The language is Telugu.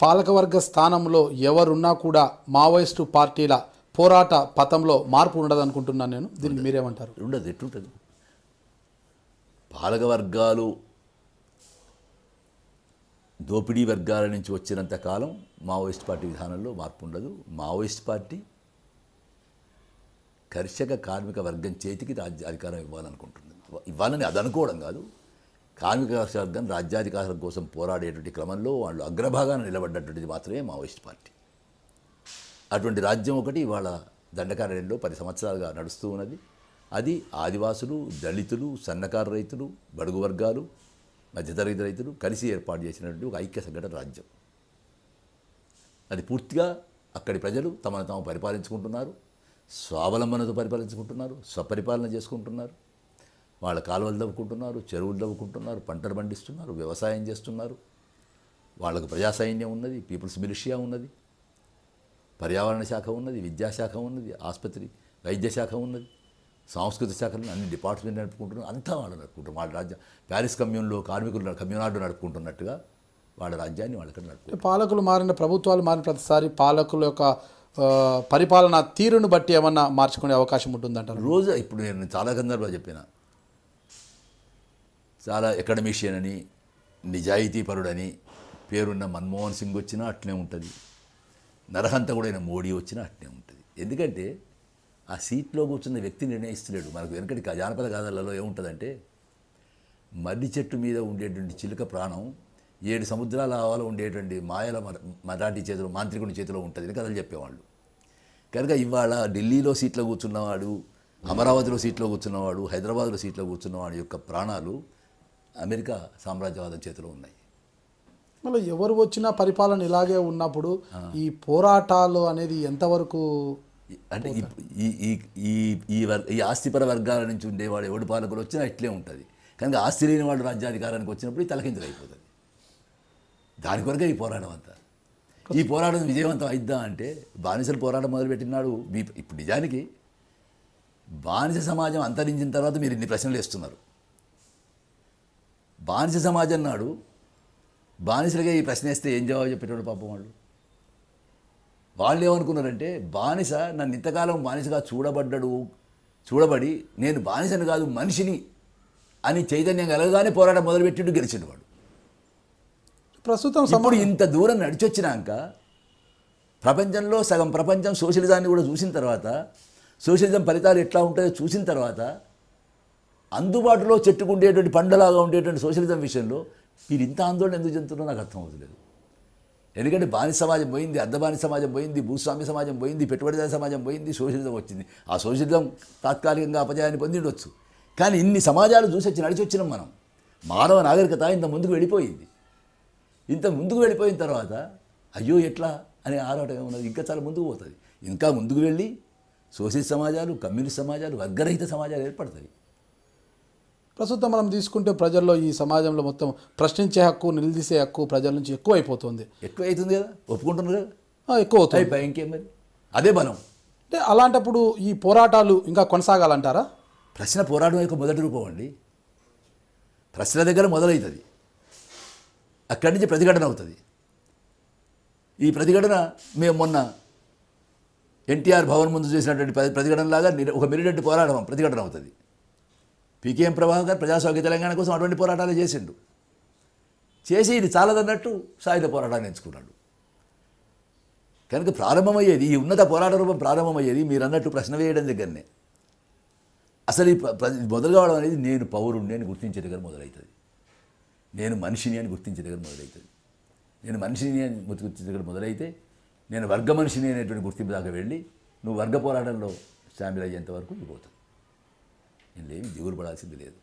పాలకవర్గ స్థానంలో ఎవరున్నా కూడా మావోయిస్టు పార్టీల పోరాట పథంలో మార్పు ఉండదు అనుకుంటున్నాను నేను. దీనికి మీరేమంటారు? ఉండదు. ఎట్లుంటుంది? పాలకవర్గాలు దోపిడీ వర్గాల నుంచి వచ్చినంత కాలం మావోయిస్ట్ పార్టీ విధానంలో మార్పు ఉండదు. మావోయిస్ట్ పార్టీ కర్షక కార్మిక వర్గం చేతికి అధికారం ఇవ్వాలనుకుంటుంది. ఇవ్వాలని అది అనుకోవడం కాదు. కార్మిక వర్గం రాజ్యాధికారం కోసం పోరాడేటువంటి క్రమంలో వాళ్ళు అగ్రభాగాన నిలబడ్డటువంటిది మాత్రమే మావోయిస్ట్ పార్టీ. అటువంటి రాజ్యం ఒకటి ఇవాళ దండకారణ్యంలో 10 సంవత్సరాలుగా నడుస్తూ ఉన్నది. అది ఆదివాసులు, దళితులు, సన్నకారు రైతులు, బడుగు వర్గాలు, మధ్యతరగతి రైతులు కలిసి ఏర్పాటు చేసినటువంటి ఒక ఐక్య సంఘటన రాజ్యం. అది పూర్తిగా అక్కడి ప్రజలు తమను తాము పరిపాలించుకుంటున్నారు, స్వావలంబనతో పరిపాలించుకుంటున్నారు, స్వపరిపాలన చేసుకుంటున్నారు. వాళ్ళ కాలువలు తవ్వుకుంటున్నారు, చెరువులు తవ్వుకుంటున్నారు, పంటలు పండిస్తున్నారు, వ్యవసాయం చేస్తున్నారు. వాళ్ళకు ప్రజా సైన్యం ఉన్నది, పీపుల్స్ మిలిషియా ఉన్నది, పర్యావరణ శాఖ ఉన్నది, విద్యాశాఖ ఉన్నది, ఆసుపత్రి వైద్య శాఖ ఉన్నది, సాంస్కృతిక శాఖలను అన్ని డిపార్ట్మెంట్ నడుపుకుంటున్నారు. అంతా వాళ్ళు నడుపుకుంటారు. వాళ్ళ రాజ్యం ప్యారిస్ కమ్యూన్లో కార్మికులు కమ్యూనార్డు నడుపుకుంటున్నట్టుగా వాళ్ళ రాజ్యాన్ని వాళ్ళకి నడుపుకుంటారు. పాలకులు మారిన, ప్రభుత్వాలు మారిన ప్రతిసారి పాలకుల యొక్క పరిపాలన తీరును బట్టి ఏమన్నా మార్చుకునే అవకాశం ఉంటుందంటారు? రోజు ఇప్పుడు నేను చాలా సందర్భాలు చెప్పిన, చాలా అకాడమిషియన్ అని, నిజాయితీపరుడని పేరున్న మన్మోహన్ సింగ్ వచ్చినా అట్లే ఉంటుంది, నరహంతకుడైన మోడీ వచ్చినా అట్లే ఉంటుంది. ఎందుకంటే ఆ సీట్లో కూర్చున్న వ్యక్తి నిర్ణయిస్తలేడు. మనకు వెనకటి జానపద గాథలలో ఏముంటుందంటే, మర్రి చెట్టు మీద ఉండేటువంటి చిలుక ప్రాణం 7 సముద్రాల ఆవాలో ఉండేటువంటి మాయల మరాఠీ చేతిలో, మాంత్రికుని చేతిలో ఉంటుంది అని కథలు చెప్పేవాళ్ళు. కనుక ఇవాళ ఢిల్లీలో సీట్లో కూర్చున్నవాడు, అమరావతిలో సీట్లో కూర్చున్నవాడు, హైదరాబాద్లో సీట్లో కూర్చున్నవాడి యొక్క ప్రాణాలు అమెరికా సామ్రాజ్యవాదం చేతిలో ఉన్నాయి. మళ్ళీ ఎవరు వచ్చినా పరిపాలన ఇలాగే ఉన్నప్పుడు ఈ పోరాటాలు అనేది ఎంతవరకు అంటే ఈ ఆస్తిపర వర్గాల నుంచి ఉండేవాడు ఎవడు పాలకులు వచ్చినా ఇట్లే ఉంటుంది. కనుక ఆస్తి లేని వాడు రాజ్యాధికారానికి వచ్చినప్పుడు తలకిందులు అయిపోతుంది. దాని కొరకే ఈ పోరాటం అంతా. ఈ పోరాటం విజయవంతం అయిద్దాం అంటే బానిసలు పోరాటం మొదలుపెట్టినాడు. ఇప్పుడు నిజానికి బానిస సమాజం అంతరించిన తర్వాత మీరు ఇన్ని ప్రశ్నలు వేస్తున్నారు. బానిస సమాజం నాడు బానిసలుగా ఈ ప్రశ్న వేస్తే ఏం జవాబు చెప్పేటోడు పాపం వాళ్ళు ఏమనుకున్నారంటే, బానిస నన్ను ఇంతకాలం బానిసగా చూడబడి నేను బానిసను కాదు మనిషిని అని చైతన్యం కలగగానే పోరాటం మొదలుపెట్టిండు, గెలిచిండు వాడు. ప్రస్తుతం ఇప్పుడు ఇంత దూరం నడిచొచ్చినాక ప్రపంచంలో సగం ప్రపంచం సోషలిజాన్ని కూడా చూసిన తర్వాత, సోషలిజం ఫలితాలు ఎట్లా ఉంటాయో చూసిన తర్వాత, అందుబాటులో చెట్టుకుండేటువంటి పండలాగా ఉండేటువంటి సోషలిజం విషయంలో మీరు ఇంత ఆందోళన ఎందుకు చెందుతున్నారో నాకు అర్థమవుతలేదు. ఎందుకంటే బానిస సమాజం పోయింది, అర్ధ బానిస సమాజం పోయింది, భూస్వామ్య సమాజం పోయింది, పెట్టుబడిదారి సమాజం పోయింది, సోషలిజం వచ్చింది. ఆ సోషలిజం తాత్కాలికంగా అపజయాన్ని పొందిండొచ్చు, కానీ ఇన్ని సమాజాలు చూసి నడిచొచ్చినాం మనం. మానవ నాగరికత ఇంత ముందుకు వెళ్ళిపోయింది. ఇంత ముందుకు వెళ్ళిపోయిన తర్వాత అయ్యో ఎట్లా అనే ఆరాటం ఏమున్నది, ఇంకా చాలా ముందుకు పోతుంది. ఇంకా ముందుకు వెళ్ళి సోషలిస్ట్ సమాజాలు, కమ్యూనిస్ట్ సమాజాలు, వర్గరహిత సమాజాలు ఏర్పడతాయి. ప్రస్తుతం మనం తీసుకుంటే ప్రజల్లో ఈ సమాజంలో మొత్తం ప్రశ్నించే హక్కు, నిలదీసే హక్కు ప్రజల నుంచి ఎక్కువ అయిపోతుంది. ఎక్కువ అవుతుంది కదా, ఒప్పుకుంటున్నారు కదా, ఎక్కువ అవుతుంది. ఇంకేం మరి అదే బలం. అంటే అలాంటప్పుడు ఈ పోరాటాలు ఇంకా కొనసాగాలంటారా? ప్రశ్న పోరాటం యొక్క మొదటి రూపం అండి. ప్రశ్న దగ్గర మొదలవుతుంది, అక్కడి నుంచి ప్రతిఘటన అవుతుంది. ఈ ప్రతిఘటన మేము మొన్న ఎన్టీఆర్ భవన్ ముందు చేసినటువంటి ప్రతిఘటనలాగా ఒక మిలిటెంట్ పోరాటం ప్రతిఘటన అవుతుంది. పీకేఎం ప్రభాకర్ ప్రజాస్వామ్య తెలంగాణ కోసం అటువంటి పోరాటాలు చేసి ఇది చాలదన్నట్టు సాయుధ పోరాటాన్ని ఎంచుకున్నాడు. కనుక ప్రారంభమయ్యేది, ఈ ఉన్నత పోరాట రూపం ప్రారంభమయ్యేది మీరు అన్నట్టు ప్రశ్న వేయడం దగ్గరనే. అసలు ఈ మొదలు కావడం అనేది నేను పౌరుణ్ణి అని గుర్తించే దగ్గర మొదలవుతుంది. నేను మనిషిని అని గుర్తించే దగ్గర మొదలవుతుంది. నేను మనిషిని అని గుర్తించే దగ్గర మొదలైతే నేను వర్గ మనిషిని అనేటువంటి గుర్తింపు దాకా వెళ్ళి నువ్వు వర్గ పోరాటంలో షామిల్ అయ్యేంత వరకు నువ్వు పోతావు. నేను ఏమి దిగులు పడాల్సింది లేదు.